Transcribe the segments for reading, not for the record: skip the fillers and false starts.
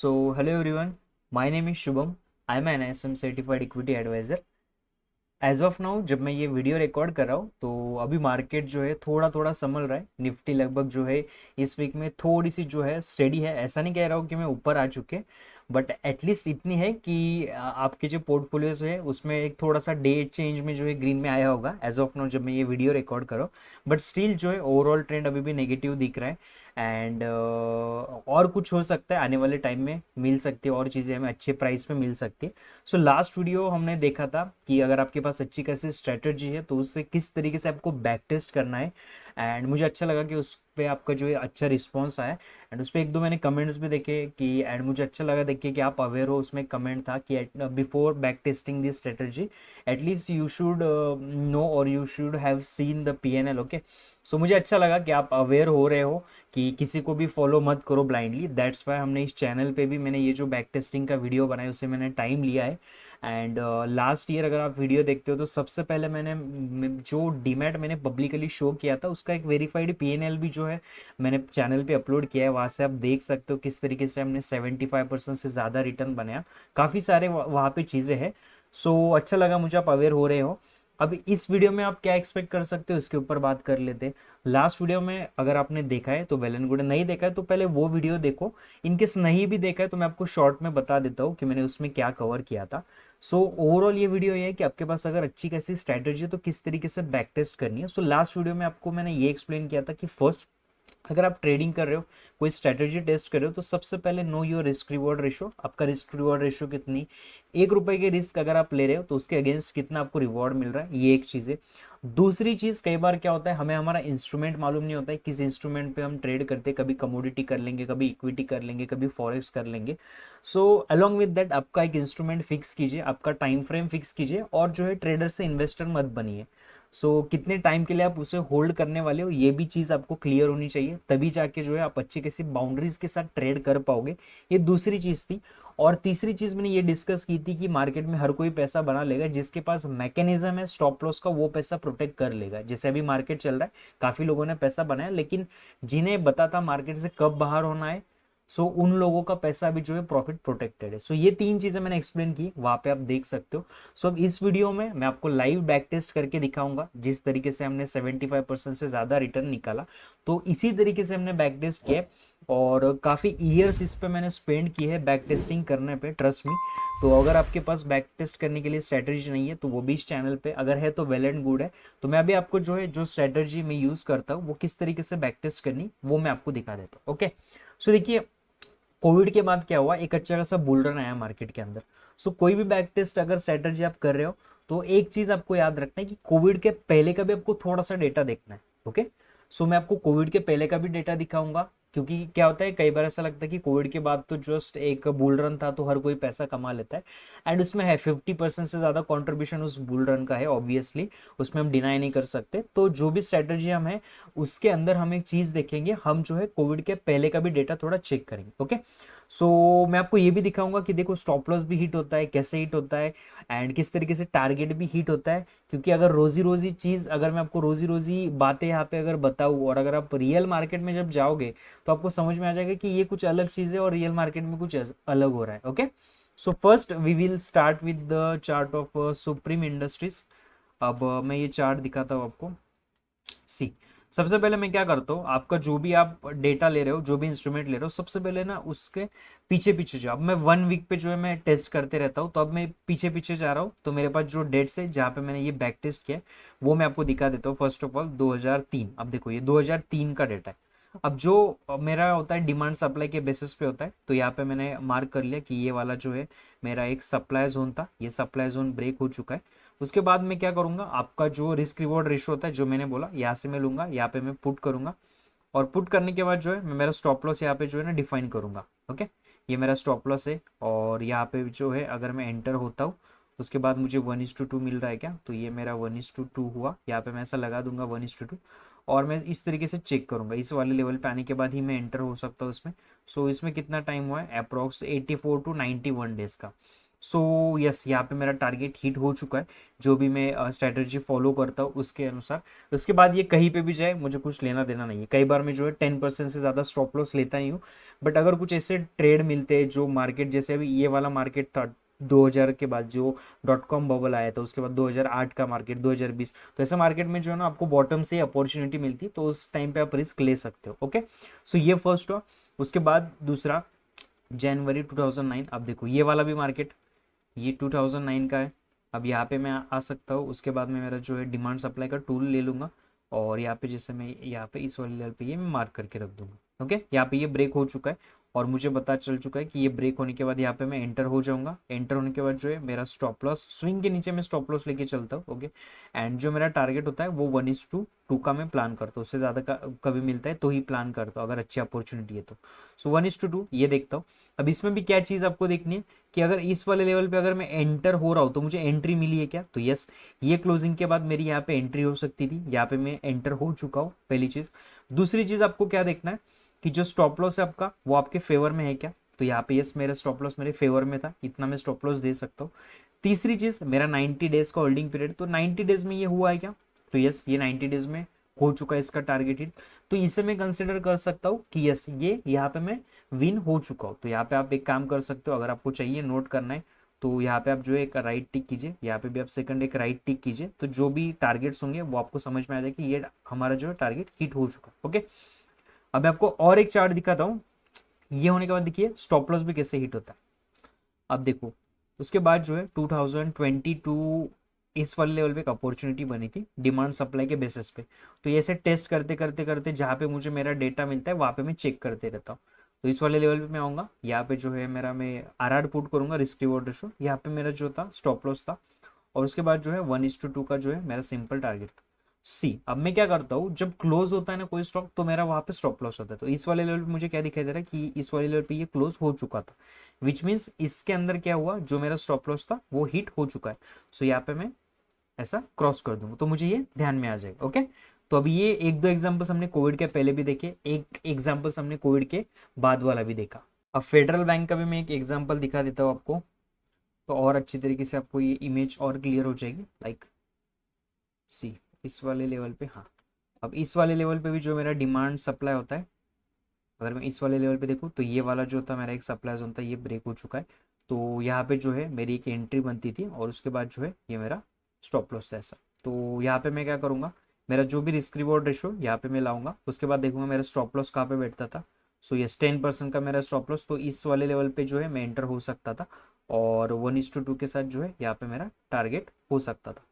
Hello everyone, my name is Shubham. I'm an ISM certified equity advisor. As of now जब मैं ये video record कर रहा हूँ तो अभी मार्केट जो है थोड़ा थोड़ा संभल रहा है। निफ्टी लगभग जो है इस वीक में थोड़ी सी जो है स्टेडी है। ऐसा नहीं कह रहा हूँ कि मैं ऊपर आ चुके, बट एटलीस्ट इतनी है कि आपके जो पोर्टफोलियोज है उसमें एक थोड़ा सा डे चेंज में जो है ग्रीन में आया होगा एज ऑफ नाउ जब मैं ये वीडियो रिकॉर्ड कर रहा हूँ। बट स्टिल जो है ओवरऑल ट्रेंड अभी भी नेगेटिव दिख रहा है। एंड और कुछ हो सकता है, आने वाले टाइम में मिल सकती है और चीज़ें हमें अच्छे प्राइस पे मिल सकती है। सो लास्ट वीडियो हमने देखा था कि अगर आपके पास अच्छी खासी स्ट्रेटजी है तो उससे किस तरीके से आपको बैक टेस्ट करना है। एंड मुझे अच्छा लगा कि उस पे आपका जो है अच्छा रिस्पॉन्स आया। एंड उस पर एक दो मैंने कमेंट्स भी देखे कि एंड मुझे अच्छा लगा देख के कि आप अवेयर हो। उसमें कमेंट था कि before back testing this strategy at least you should know और you should have seen the PNL। Okay, so मुझे अच्छा लगा कि आप अवेयर हो रहे हो कि किसी को भी फॉलो मत करो ब्लाइंडली। दैट्स वाई हमने इस चैनल पे भी मैंने ये जो बैक टेस्टिंग का वीडियो बनाया उसे मैंने टाइम लिया है। एंड लास्ट ईयर अगर आप वीडियो देखते हो तो सबसे पहले मैंने जो डीमैट मैंने पब्लिकली शो किया था उसका एक वेरीफाइड PNL भी जो है मैंने चैनल पे अपलोड किया है। वहाँ से आप देख सकते हो किस तरीके से हमने 75% से ज़्यादा रिटर्न बनाया। काफ़ी सारे वहाँ पे चीज़ें हैं। सो अच्छा लगा मुझे आप अवेयर हो रहे हो। अब इस वीडियो में आप क्या एक्सपेक्ट कर सकते हो इसके ऊपर बात कर लेते हैं। लास्ट वीडियो में अगर आपने देखा है तो वेल एंड गुड, नहीं देखा है तो पहले वो वीडियो देखो। इनकेस नहीं भी देखा है तो मैं आपको शॉर्ट में बता देता हूँ कि मैंने उसमें क्या कवर किया था। सो ओवरऑल ये वीडियो ये है कि आपके पास अगर अच्छी कैसी स्ट्रैटेजी है तो किस तरीके से बैक टेस्ट करनी है। सो लास्ट वीडियो में आपको मैंने ये एक्सप्लेन किया था कि फर्स्ट अगर आप ट्रेडिंग कर रहे हो, कोई स्ट्रेटेजी टेस्ट कर रहे हो तो सबसे पहले know your risk reward ratio. आपका रिस्क रिवॉर्ड रेशो कितनी, 1 रुपए के रिस्क अगर आप ले रहे हो तो उसके अगेंस्ट कितना आपको रिवॉर्ड मिल रहा है, ये एक चीज़ है। दूसरी चीज़, कई बार क्या होता है हमें हमारा इंस्ट्रूमेंट मालूम नहीं होता है किस इंस्ट्रूमेंट पे हम ट्रेड करते हैं। कभी कमोडिटी कर लेंगे, कभी इक्विटी कर लेंगे, कभी फॉरेक्स कर लेंगे। सो अलॉन्ग विद दैट आपका एक इंस्ट्रूमेंट फिक्स कीजिए, आपका टाइम फ्रेम फिक्स कीजिए और जो है ट्रेडर से इन्वेस्टर मत बनिए। कितने टाइम के लिए आप उसे होल्ड करने वाले हो ये भी चीज़ आपको क्लियर होनी चाहिए, तभी जाके जो है आप अच्छी कैसी बाउंड्रीज के साथ ट्रेड कर पाओगे। ये दूसरी चीज़ थी। और तीसरी चीज़ मैंने ये डिस्कस की थी कि मार्केट में हर कोई पैसा बना लेगा, जिसके पास मैकेनिज्म है स्टॉप लॉस का वो पैसा प्रोटेक्ट कर लेगा। जैसे अभी मार्केट चल रहा है, काफ़ी लोगों ने पैसा बनाया, लेकिन जिन्हें पता था मार्केट से कब बाहर होना है, उन लोगों का पैसा भी जो है प्रॉफिट प्रोटेक्टेड है। ये तीन चीजें मैंने एक्सप्लेन की, वहां पे आप देख सकते हो। अब इस वीडियो में मैं आपको लाइव बैक टेस्ट करके दिखाऊंगा जिस तरीके से हमने 75% से ज्यादा रिटर्न निकाला। तो इसी तरीके से हमने बैक टेस्ट किया और काफी ईयर्स इस पे मैंने स्पेंड की है बैक टेस्टिंग करने पे, ट्रस्ट मी। तो अगर आपके पास बैक टेस्ट करने के लिए स्ट्रेटजी नहीं है तो वो भी इस चैनल पे अगर है तो वेल एंड गुड है। तो मैं अभी आपको जो है जो स्ट्रेटजी मैं यूज करता हूँ वो किस तरीके से बैक टेस्ट करनी वो मैं आपको दिखा देता हूँ। ओके, देखिए कोविड के बाद क्या हुआ, एक अच्छा खासा बुल रन आया मार्केट के अंदर। कोई भी बैक टेस्ट अगर स्ट्रेटजी आप कर रहे हो तो एक चीज आपको याद रखना है कि कोविड के पहले का भी आपको थोड़ा सा डेटा देखना है। ओके, मैं आपको कोविड के पहले का भी डेटा दिखाऊंगा, क्योंकि क्या होता है कई बार ऐसा लगता है कि कोविड के बाद तो जस्ट एक बुल रन था तो हर कोई पैसा कमा लेता है। एंड उसमें है 50% से ज्यादा कंट्रीब्यूशन उस बुल रन का है, ऑब्वियसली उसमें हम डिनाई नहीं कर सकते। तो जो भी स्ट्रेटजी हम है उसके अंदर हम एक चीज देखेंगे, हम जो है कोविड के पहले का भी डेटा थोड़ा चेक करेंगे। ओके, मैं आपको ये भी दिखाऊंगा कि देखो स्टॉप लॉस भी हिट होता है, कैसे हिट होता है एंड किस तरीके से टारगेट भी हिट होता है। क्योंकि अगर रोजी रोजी चीज, अगर मैं आपको रोजी रोजी बातें यहाँ पे अगर बताऊँ और अगर आप रियल मार्केट में जब जाओगे तो आपको समझ में आ जाएगा कि ये कुछ अलग चीज है और रियल मार्केट में कुछ अलग हो रहा है। Okay, first we will start with the chart of Supreme Industries. अब मैं ये चार्ट दिखाता हूँ आपको। सी, सबसे पहले मैं क्या करता हूँ, आपका जो भी आप डेटा ले रहे हो, जो भी इंस्ट्रूमेंट ले रहे हो, सबसे पहले ना उसके पीछे पीछे जाओ। अब मैं 1 वीक पे जो है मैं टेस्ट करते रहता हूँ, तो अब मैं पीछे पीछे जा रहा हूँ। तो मेरे पास जो डेट्स है जहाँ पे मैंने ये बैक टेस्ट किया है वो मैं आपको दिखा देता हूँ। फर्स्ट ऑफ ऑल 2003, अब देखो ये 2003 का डेटा है। अब जो मेरा होता है डिमांड सप्लाई के बेसिस पे होता है, तो यहाँ पे मैंने मार्क कर लिया कि ये वाला जो है मेरा एक सप्लाई जोन था, ये सप्लाई जोन ब्रेक हो चुका है। उसके बाद मैं क्या करूंगा, आपका जो रिस्क रिवॉर्ड रेशो होता है जो मैंने बोला, यहाँ से मैं लूंगा, यहाँ पे मैं पुट करूंगा। और पुट करने के बाद जो है मैं मेरा स्टॉप लॉस यहाँ पे जो है ना डिफाइन करूंगा। ओके, ये मेरा स्टॉप लॉस है और यहाँ पे जो है अगर मैं एंटर होता हूँ उसके बाद मुझे 1:2 मिल रहा है क्या, तो ये मेरा 1:2 हुआ। यहाँ पे मैं ऐसा लगा दूंगा 1:2 और मैं इस तरीके से चेक करूंगा। इस वाले लेवल पे आने के बाद ही मैं एंटर हो सकता हूँ इसमें। इसमें कितना टाइम हुआ है, अप्रोक्स 84 to 91 डेज का। सो यस, यहाँ पे मेरा टारगेट हिट हो चुका है, जो भी मैं स्ट्रेटजी फॉलो करता हूँ उसके अनुसार। उसके बाद ये कहीं पे भी जाए मुझे कुछ लेना देना नहीं है। कई बार मैं जो है 10% से ज़्यादा स्टॉप लॉस लेता ही हूँ, बट अगर कुछ ऐसे ट्रेड मिलते हैं जो मार्केट, जैसे अभी ये वाला मार्केट था 2000 के बाद जो डॉट कॉम बबल आया था, उसके बाद 2008 का मार्केट, 2020, तो ऐसे मार्केट में जो है ना आपको बॉटम से अपॉर्चुनिटी मिलती है, तो उस टाइम पे आप रिस्क ले सकते हो। ओके, सो ये फर्स्ट हुआ। उसके बाद दूसरा, जनवरी 2009, अब देखो ये वाला भी मार्केट, ये 2009 का है। अब यहाँ पे मैं आ सकता हूँ, उसके बाद में मेरा जो है डिमांड सप्लाई का टूल ले लूँगा, और यहाँ पे जैसे मैं यहाँ पे इस वाले लेवल पे ये मैं मार्क करके रख दूंगा। ओके, यहाँ पे ये ब्रेक हो चुका है, और मुझे पता चल चुका है कि ये ब्रेक होने के बाद यहाँ पे मैं एंटर हो जाऊंगा। एंटर होने के बाद जो है मेरा स्टॉप लॉस, स्विंग के नीचे मैं स्टॉप लॉस लेके चलता हूँ। ओके, एंड जो मेरा टारगेट होता है वो 1:2 का मैं प्लान करता हूँ। उससे ज़्यादा कभी मिलता है तो ही प्लान करता हूँ, अगर अच्छी अपॉर्चुनिटी है तो। सो 1:2 ये देखता हूँ। अब इसमें भी क्या चीज़ आपको देखनी है कि अगर इस वाले लेवल पे अगर मैं एंटर हो रहा हूँ तो मुझे एंट्री मिली है क्या, तो यस, ये क्लोजिंग के बाद मेरी यहाँ पे एंट्री हो सकती थी, यहाँ पे मैं एंटर हो चुका हूँ, पहली चीज। दूसरी चीज आपको क्या देखना है कि जो स्टॉप लॉस है आपका वो आपके फेवर में है क्या, तो यहाँ पे यस, मेरा स्टॉप लॉस मेरे फेवर में था, इतना मैं स्टॉप लॉस दे सकता हूँ। तीसरी चीज, मेरा 90 डेज का होल्डिंग पीरियड, तो 90 डेज में ये हुआ है क्या, तो यस, ये 90 डेज में हो चुका है इसका टारगेट हिट, तो इसे मैं कंसिडर कर सकता हूँ कि यस, ये यहाँ पे मैं विन हो चुका हूँ। तो यहाँ पे आप एक काम कर सकते हो, अगर आपको चाहिए नोट करना है तो यहाँ पे आप जो है एक राइट टिक कीजिए, यहाँ पे भी आप सेकंड एक राइट टिक कीजिए, तो जो भी टारगेट्स होंगे वो आपको समझ में आ जाए कि ये हमारा जो है टारगेट हिट हो चुका है। ओके, अब मैं आपको और एक चार्ट दिखाता हूँ। ये होने के बाद देखिए स्टॉप लॉस भी कैसे हिट होता है। अब देखो, उसके बाद जो है 2022 इस वाले लेवल पे एक अपॉर्चुनिटी बनी थी डिमांड सप्लाई के बेसिस पे, तो ये ऐसे टेस्ट करते करते करते जहाँ पे मुझे मेरा डेटा मिलता है वहाँ पे मैं चेक करते रहता हूँ। तो इस वाले लेवल पे मैं आऊँगा, यहाँ पे जो है मेरा मैं आर पुट करूंगा, रिस्क रिवॉर्ड रेशो, यहाँ पे मेरा जो था स्टॉप लॉस था, और उसके बाद जो है 1:2 का जो है मेरा सिंपल टारगेट था। सी, अब मैं क्या करता हूँ, जब क्लोज होता है ना कोई स्टॉक तो मेरा वहां पे स्टॉप लॉस होता है। तो इस वाले लेवल पे मुझे क्या दिखाई दे रहा है कि इस वाले लेवल पे ये क्लोज हो चुका था, विच मीन्स इसके अंदर क्या हुआ, जो मेरा स्टॉप लॉस था वो हिट हो चुका है। सो यहाँ पे मैं ऐसा क्रॉस कर दूंगा तो मुझे ये ध्यान में आ जाएगा। ओके, तो अभी ये एक दो एग्जांपल्स हमने कोविड के पहले भी देखे, एक एग्जांपल्स हमने कोविड के बाद वाला भी देखा। अब फेडरल बैंक का भी मैं एक एग्जांपल दिखा देता हूँ आपको, तो और अच्छी तरीके से आपको ये इमेज और क्लियर हो जाएगी। लाइक सी, इस वाले लेवल पे, हाँ, अब इस वाले लेवल पे भी जो मेरा डिमांड सप्लाई होता है, अगर मैं इस वाले लेवल पे देखूँ तो ये वाला जो था मेरा एक सप्लाई जोन था, ये ब्रेक हो चुका है। तो यहाँ पे जो है मेरी एक एंट्री बनती थी, और उसके बाद जो है ये मेरा स्टॉप लॉस था ऐसा। तो यहाँ पे मैं क्या करूँगा, मेरा जो भी रिस्क रिवॉर्ड रेशो यहाँ पे मैं लाऊंगा, उसके बाद देखूंगा मेरा स्टॉप लॉस कहाँ पे बैठता था। सो यस, 10% का मेरा स्टॉप लॉस, तो इस वाले लेवल पे जो है मैं एंटर हो सकता था, और 1:2 के साथ जो है यहाँ पे मेरा टारगेट हो सकता था।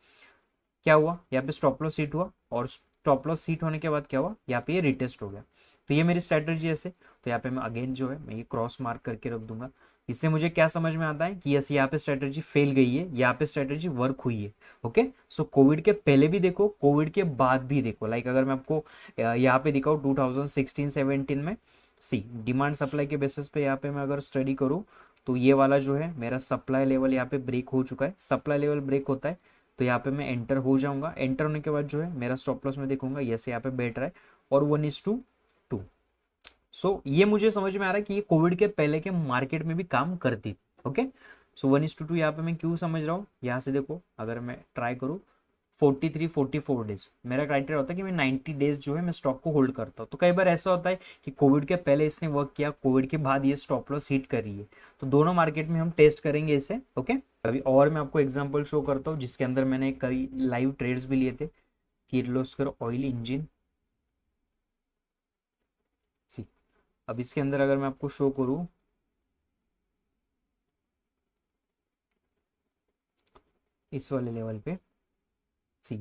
क्या हुआ, यहाँ पे स्टॉप लॉस हिट हुआ, और स्टॉप लॉस हिट होने के बाद क्या हुआ, यहाँ पे ये रिटेस्ट हो गया। तो ये मेरी स्ट्रेटजी ऐसे, तो यहाँ पे मैं अगेन जो है मैं ये क्रॉस मार्क करके रख दूंगा। इससे मुझे क्या समझ में आता है कि यस, यहाँ पे स्ट्रेटजी फेल गई है, यहाँ पे स्ट्रेटजी वर्क हुई है। ओके, सो कोविड के पहले भी देखो, कोविड के बाद भी देखो। लाइक अगर मैं आपको यहाँ पे दिखाऊँ 2016-17 में, सी, डिमांड सप्लाई के बेसिस पे यहाँ पे मैं अगर स्टडी करूँ तो ये वाला जो है मेरा सप्लाई लेवल यहाँ पे ब्रेक हो चुका है। सप्लाई लेवल ब्रेक होता है तो यहाँ पे मैं एंटर हो जाऊंगा। एंटर होने के बाद जो है मेरा स्टॉप लॉस में देखूंगा, यस, यहाँ पे बैठ रहा है, और 1:2। सो ये मुझे समझ में आ रहा है कि ये कोविड के पहले के मार्केट में भी काम करती थी। ओके, सो 1:2 यहाँ पे मैं क्यों समझ रहा हूँ, यहाँ से देखो, अगर मैं ट्राई करूँ 43-44 डेज मेरा क्राइटेरिया होता है कि मैं 90 डेज जो है मैं स्टॉक को होल्ड करता हूँ। तो कई बार ऐसा होता है कि कोविड के पहले इसने वर्क किया, कोविड के बाद ये स्टॉप लॉस हिट कर रही है, तो दोनों मार्केट में हम टेस्ट करेंगे इसे। ओके, अभी और मैं आपको एग्जांपल शो करता हूँ जिसके अंदर मैंने कई लाइव ट्रेड्स भी लिए थे। किर्लोस्कर ऑयल इंजन, सी, अब इसके अंदर अगर मैं आपको शो करूँ, इस वाले लेवल पे, सी,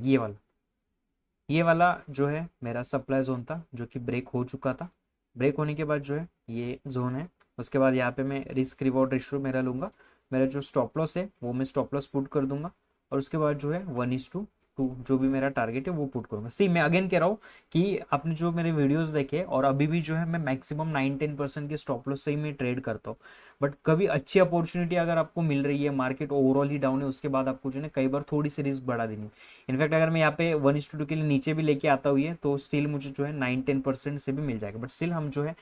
ये वाला जो है मेरा सप्लाई जोन था जो कि ब्रेक हो चुका था। ब्रेक होने के बाद जो है ये जोन है, उसके बाद यहाँ पे मैं रिस्क रिवॉर्ड रेशियो मेरा लूंगा, मेरा जो स्टॉप लॉस है वो मैं स्टॉप लॉस पुट कर दूंगा, और उसके बाद जो है 1:2 जो भी मेरा टारगेट है वो पुट करूंगा। सी, मैं अगेन कह रहा हूँ कि आपने जो मेरे वीडियोस देखे और अभी भी जो है मैं मैक्सिमम 9-10% के स्टॉप लॉस से ही मैं ट्रेड करता हूँ। बट कभी अच्छी अपॉर्चुनिटी अगर आपको मिल रही है, मार्केट ओवरऑल ही डाउन है, उसके बाद आपको जो है कई बार थोड़ी सी रिस्क बढ़ा देनी। इनफैक्ट अगर मैं यहाँ पे 1:2 के लिए नीचे भी लेके आता हुई है तो स्टिल मुझे जो है 9-10% से भी मिल जाएगा, बट स्टिल हम जो है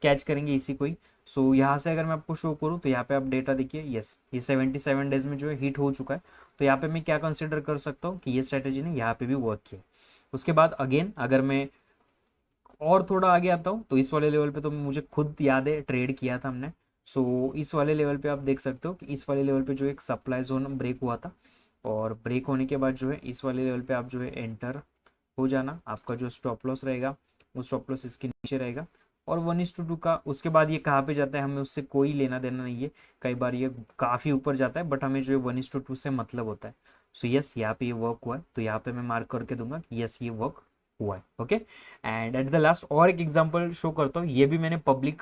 कैच करेंगे इसी को ही। सो यहाँ से अगर मैं आपको शो करूँ तो यहाँ पे आप डेटा देखिए, यस ये 77 डेज में जो है हिट हो चुका है। तो यहाँ पे मैं क्या कंसिडर कर सकता हूँ कि ये स्ट्रैटेजी ने यहाँ पे भी वर्क किया। उसके बाद अगेन अगर मैं और थोड़ा आगे आता हूँ तो इस वाले लेवल पे तो मुझे खुद याद है ट्रेड किया था हमने। सो इस वाले लेवल पे आप देख सकते हो कि इस वाले लेवल पे जो एक सप्लाई जोन ब्रेक हुआ था, और ब्रेक होने के बाद जो है इस वाले लेवल पे आप जो है एंटर हो जाना। आपका जो स्टॉप लॉस रहेगा वो स्टॉप लॉस इसके नीचे रहेगा, और 1:2 का उसके बाद ये कहाँ पे जाता है हमें उससे कोई लेना देना नहीं है। कई बार ये काफ़ी ऊपर जाता है बट हमें जो है 1:2 से मतलब होता है। सो यस यहाँ पे ये वर्क हुआ है, तो यहाँ पे मैं मार्क करके दूंगा कि यस ये वर्क हुआ है। Okay, and at the last और एक एग्जांपल शो करता हूँ। ये भी मैंने पब्लिक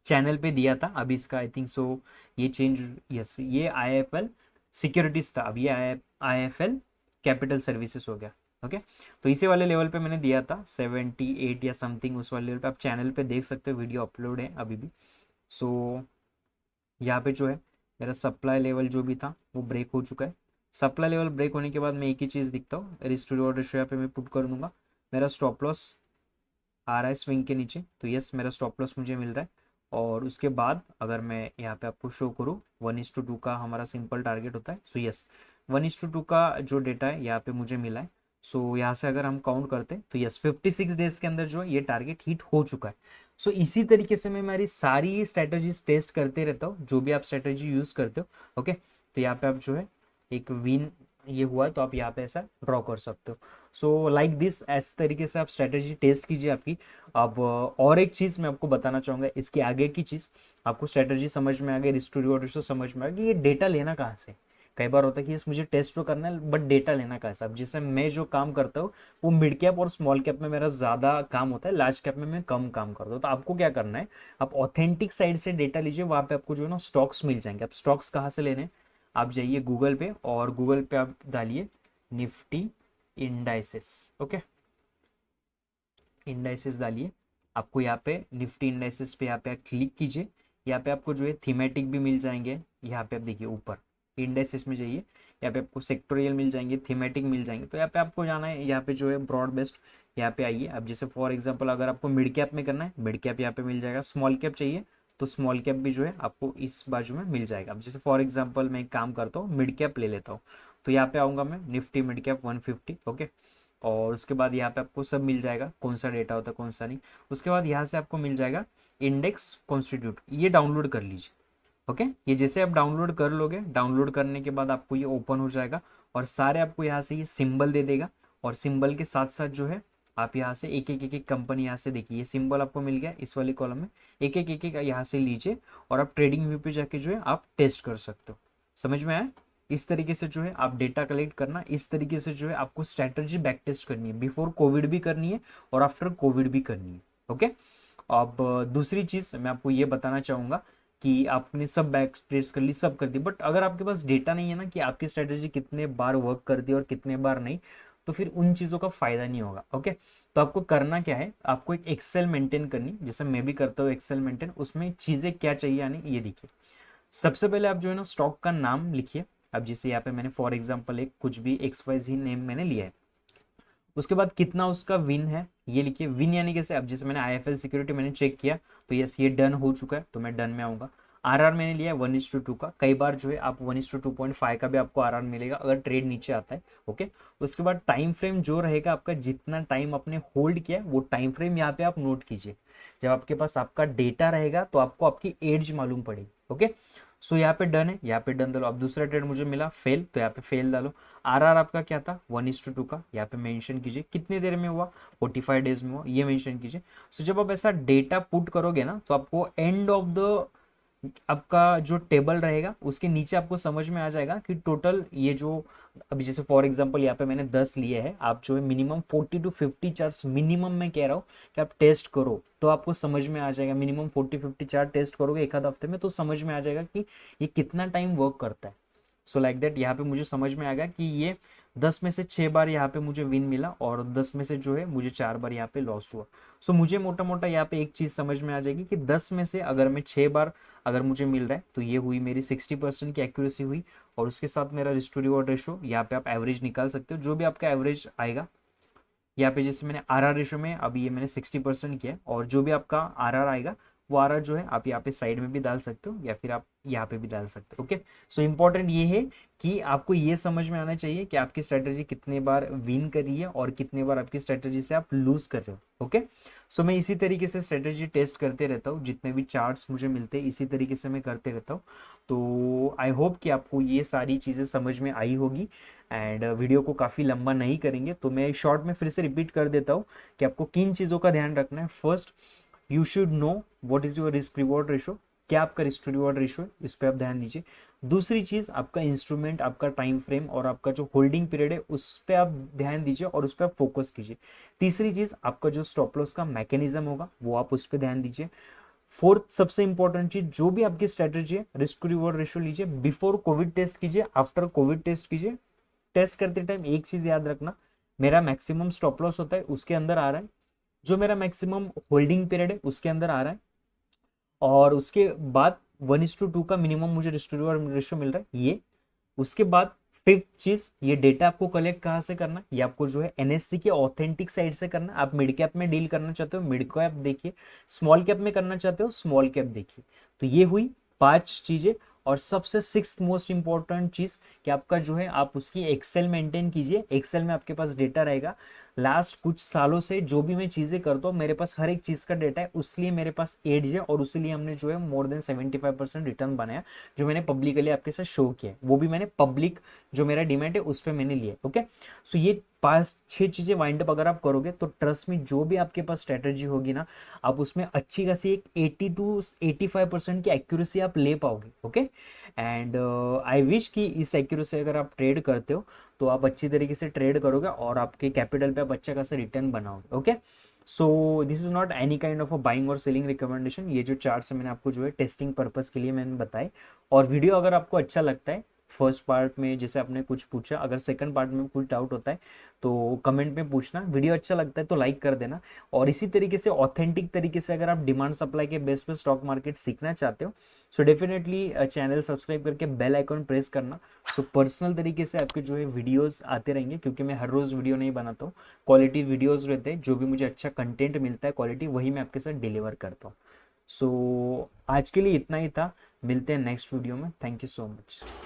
चैनल पे दिया था अभी इसका आई थिंक सो ये चेंज, यस ये IIFL सिक्योरिटीज था, अब ये IIFL कैपिटल सर्विसेज हो गया। ओके, तो इसी वाले लेवल पे मैंने दिया था 78 या समथिंग, उस वाले लेवल पे आप चैनल पे देख सकते हो, वीडियो अपलोड है अभी भी। सो यहाँ पे जो है मेरा सप्लाई लेवल जो भी था वो ब्रेक हो चुका है। सप्लाई लेवल ब्रेक होने के बाद मैं एक ही चीज़ दिखता हूँ, रिस्क टू रिवॉर्ड रेशियो यहाँ पे मैं पुट कर दूंगा। मेरा स्टॉप लॉस आ रहा है स्विंग के नीचे, तो यस मेरा स्टॉप लॉस मुझे मिल रहा है। और उसके बाद अगर मैं यहाँ पे आपको शो करूँ 1:2 का हमारा सिंपल टारगेट होता है। सो यस 1:2 का जो डेटा है यहाँ पे मुझे मिला है। सो यहाँ से अगर हम काउंट करते हैं तो यस 56 डेज के अंदर जो है ये टारगेट हिट हो चुका है। सो इसी तरीके से मैं मेरी सारी स्ट्रैटेजीज टेस्ट करते रहता हूँ, जो भी आप स्ट्रैटेजी यूज करते हो। ओके, तो यहाँ पे आप जो है एक विन ये हुआ है तो आप यहाँ पे ऐसा ड्रॉ कर सकते हो। सो लाइक दिस ऐसे तरीके से आप स्ट्रैटेजी टेस्ट कीजिए आपकी। अब और एक चीज़ मैं आपको बताना चाहूँगा, इसके आगे की चीज़ आपको स्ट्रैटेजी समझ में आ गई, रिस्क टू रिवॉर्ड रेशियो समझ में आ गई, ये डेटा लेना कहाँ से। कई बार होता है कि यस मुझे टेस्ट तो करना है बट डेटा लेना कहाँ से। अब जैसे मैं जो काम करता हूँ वो मिड कैप और स्मॉल कैप में मेरा ज़्यादा काम होता है, लार्ज कैप में मैं कम काम करता हूँ। तो आपको क्या करना है, आप ऑथेंटिक साइड से डेटा लीजिए, वहाँ पे आपको जो है ना स्टॉक्स मिल जाएंगे। आप स्टॉक्स कहाँ से लेने हैं, आप जाइए गूगल पे और गूगल पे आप डालिए निफ्टी इंडाइसेस। ओके, इंडाइसेस डालिए, आपको यहाँ पे निफ्टी इंडाइसेस पे यहाँ पे आप क्लिक कीजिए। यहाँ पे आपको जो है थीमेटिक भी मिल जाएंगे। यहाँ पे आप देखिए ऊपर इंडाइसेस में जाइए, यहाँ पे आपको सेक्टोरियल मिल जाएंगे, थीमेटिक मिल जाएंगे। तो यहाँ पे आपको जाना है, यहाँ पे जो है ब्रॉड बेस्ट यहाँ पे आइए। अब जैसे फॉर एग्जाम्पल अगर आपको मिड कैप में करना है मिड कैप यहाँ पे मिल जाएगा, स्मॉल कैप चाहिए तो स्मॉल कैप भी जो है आपको इस बाजू में मिल जाएगा। अब जैसे फॉर एग्जाम्पल मैं एक काम करता हूँ मिड कैप ले लेता हूँ, तो यहाँ पे आऊँगा मैं निफ्टी मिड कैप 150। ओके, और उसके बाद यहाँ पे आपको सब मिल जाएगा, कौन सा डेटा होता है कौन सा नहीं। उसके बाद यहाँ से आपको मिल जाएगा इंडेक्स कॉन्स्टिट्यूट, ये डाउनलोड कर लीजिए। ओके, ये जैसे आप डाउनलोड कर लोगे, डाउनलोड करने के बाद आपको ये ओपन हो जाएगा और सारे आपको यहाँ से ये सिंबल दे देगा। और सिंबल के साथ साथ जो है आप यहाँ से एक एक कंपनी यहाँ से देखिए, ये सिंबल आपको मिल गया इस वाले कॉलम में, एक एक यहाँ से लीजिए और आप ट्रेडिंग व्यू पे जाके जो है आप टेस्ट कर सकते हो। समझ में आया, इस तरीके से जो है आप डेटा कलेक्ट करना, इस तरीके से जो है आपको स्ट्रैटेजी बैक टेस्ट करनी है, बिफोर कोविड भी करनी है और आफ्टर कोविड भी करनी है। ओके, अब दूसरी चीज मैं आपको ये बताना चाहूंगा कि आपने सब बैक टेस्ट कर ली, सब कर दी, बट अगर आपके पास डेटा नहीं है ना कि आपकी स्ट्रैटेजी कितने बार वर्क करती है और कितने बार नहीं, तो फिर उन चीज़ों का फायदा नहीं होगा। ओके, तो आपको करना क्या है, आपको एक एक्सेल मेंटेन करनी, जैसे मैं भी करता हूँ एक्सेल मेंटेन, उसमें चीज़ें क्या चाहिए यानी ये देखिए। सबसे पहले आप जो है ना स्टॉक का नाम लिखिए। अब जैसे यहाँ पे मैंने फॉर एग्जांपल एक कुछ भी XYZ नेम मैंने लिया है, उसके बाद कितना उसका विन है ये लिखिए। विन यानी कैसे, अब जैसे मैंने IIFL सिक्योरिटी मैंने चेक किया तो यस ये डन हो चुका है, तो मैं डन में आऊंगा। RR मैंने लिया है 1:2 का, कई बार जो है आप 1:2.5 का भी आपको RR मिलेगा अगर ट्रेड नीचे आता है। ओके, उसके बाद टाइम फ्रेम जो रहेगा आपका, जितना टाइम आपने होल्ड किया वो टाइम फ्रेम यहाँ पे आप नोट कीजिए। जब आपके पास आपका डेटा रहेगा तो आपको आपकी एज मालूम पड़ेगी। ओके, सो यहाँ पे डन है, यहाँ पे डन डालो। अब दूसरा ट्रेड मुझे मिला फेल, तो यहाँ पे फेल डालो। RR आपका क्या था 1:2 का, यहाँ पे मेंशन कीजिए कितनी देर में हुआ, 45 डेज में हुआ, ये मेंशन कीजिए। सो जब आप ऐसा डेटा पुट करोगे ना तो आपको एंड ऑफ द आपका जो टेबल रहेगा उसके नीचे आपको समझ में आ जाएगा कि टोटल ये जो, अभी जैसे फॉर एग्जांपल यहाँ पे मैंने 10 लिए हैं, आप जो है मिनिमम 40 to 50 चार्ट्स मिनिमम मैं कह रहा हूँ कि आप टेस्ट करो, तो आपको समझ में आ जाएगा। मिनिमम 40-50 चार्ट टेस्ट करोगे एक आध हफ्ते में तो समझ में आ जाएगा कि ये कितना टाइम वर्क करता है। सो लाइक दैट यहाँ पे मुझे समझ में आ गया कि ये 10 में से 6 बार यहाँ पे मुझे विन मिला और 10 में से जो है मुझे 4 बार यहाँ पे लॉस हुआ। सो मुझे मोटा मोटा यहाँ पे एक चीज़ समझ में आ जाएगी कि 10 में से अगर मैं 6 बार अगर मुझे मिल रहा है तो ये हुई मेरी 60% की एक्यूरेसी हुई। और उसके साथ मेरा रिस्क टू रिवॉर्ड रेशो, यहाँ पे आप एवरेज निकाल सकते हो, जो भी आपका एवरेज आएगा। यहाँ पे जैसे मैंने RR रेशो में अभी ये मैंने 60% किया है और जो भी आपका RR आएगा वो आरा जो है आप यहाँ पे साइड में भी डाल सकते हो या फिर आप यहाँ पे भी डाल सकते हो। ओके, सो इंपॉर्टेंट ये है कि आपको ये समझ में आना चाहिए कि आपकी स्ट्रेटेजी कितने बार विन करी है और कितने बार आपकी स्ट्रेटेजी से आप लूज कर रहे हो। ओके, सो मैं इसी तरीके से स्ट्रेटेजी टेस्ट करते रहता हूँ, जितने भी चार्ट्स मुझे मिलते हैं इसी तरीके से मैं करते रहता हूँ। तो आई होप कि आपको ये सारी चीज़ें समझ में आई होगी एंड वीडियो को काफ़ी लंबा नहीं करेंगे, तो मैं शॉर्ट में फिर से रिपीट कर देता हूँ कि आपको किन चीज़ों का ध्यान रखना है। First, you should know what is your risk reward ratio, क्या आपका रिस्क रिवॉर्ड रेशो है, इस पर आप ध्यान दीजिए। दूसरी चीज, आपका इंस्ट्रूमेंट, आपका टाइम फ्रेम और आपका जो होल्डिंग पीरियड है उस पर आप ध्यान दीजिए और उस पर आप फोकस कीजिए। तीसरी चीज, आपका जो स्टॉप लॉस का मैकेनिज्म होगा वो आप उस पर ध्यान दीजिए। फोर्थ सबसे इंपॉर्टेंट चीज, जो भी आपकी स्ट्रेटेजी है रिस्क रिवॉर्ड रेशो लीजिए, बिफोर कोविड टेस्ट कीजिए, आफ्टर कोविड टेस्ट कीजिए। टेस्ट करते टाइम एक चीज याद रखना, मेरा मैक्सिमम स्टॉप लॉस होता है उसके अंदर आ रहा है, जो मेरा मैक्सिमम होल्डिंग पीरियड है उसके अंदर आ रहा है, और उसके बाद 1:2 का मिनिमम मुझे रिस्क रेशियो मिल रहा है ये। उसके बाद फिफ्थ चीज, ये डेटा आपको कलेक्ट कहाँ से करना, ये आपको जो है एनएससी के ऑथेंटिक साइट से करना। आप मिड कैप में डील करना चाहते हो मिड कैप देखिए, स्मॉल कैप में करना चाहते हो स्मॉल कैप देखिए। तो ये हुई 5 चीजें। और सबसे सिक्स्थ मोस्ट इंपॉर्टेंट चीज कि आपका जो है आप उसकी एक्सेल मेंटेन कीजिए। एक्सेल में आपके पास डेटा रहेगा, लास्ट कुछ सालों से जो भी मैं चीजें करता हूँ मेरे पास हर एक चीज का डेटा है, उसलिए मेरे पास एड्स है और उसीलिए हमने जो है मोर देन 75% रिटर्न बनाया, जो मैंने पब्लिकली आपके साथ शो किया है, वो भी मैंने पब्लिक जो मेरा डिमेट है उस पर मैंने लिया। ओके, सो ये 5-6 चीजें वाइंड अप अगर आप करोगे तो ट्रस्ट में जो भी आपके पास स्ट्रेटेजी होगी ना, आप उसमें अच्छी खासी एक 80 to 85% की एक्यूरेसी आप ले पाओगे। ओके, एंड आई विश कि इस एक्यूरेसी अगर आप ट्रेड करते हो तो आप अच्छी तरीके से ट्रेड करोगे और आपके कैपिटल पे आप अच्छा खासा रिटर्न बनाओगे। Okay, so this is not any kind of a buying और सेलिंग रिकमेंडेशन। ये जो चार्ट्स है मैंने आपको जो है टेस्टिंग पर्पस के लिए मैंने बताए। और वीडियो अगर आपको अच्छा लगता है, फर्स्ट पार्ट में जैसे आपने कुछ पूछा, अगर सेकंड पार्ट में कुछ डाउट होता है तो कमेंट में पूछना। वीडियो अच्छा लगता है तो लाइक कर देना। और इसी तरीके से ऑथेंटिक तरीके से अगर आप डिमांड सप्लाई के बेस पे स्टॉक मार्केट सीखना चाहते हो सो डेफिनेटली चैनल सब्सक्राइब करके बेल आइकन प्रेस करना। सो पर्सनल तरीके से आपके जो है वीडियोस आते रहेंगे, क्योंकि मैं हर रोज़ वीडियो नहीं बनाता हूँ, क्वालिटी वीडियोस रहते हैं, जो भी मुझे अच्छा कंटेंट मिलता है क्वालिटी वही मैं आपके साथ डिलीवर करता हूँ। सो आज के लिए इतना ही था, मिलते हैं नेक्स्ट वीडियो में। Thank you so much.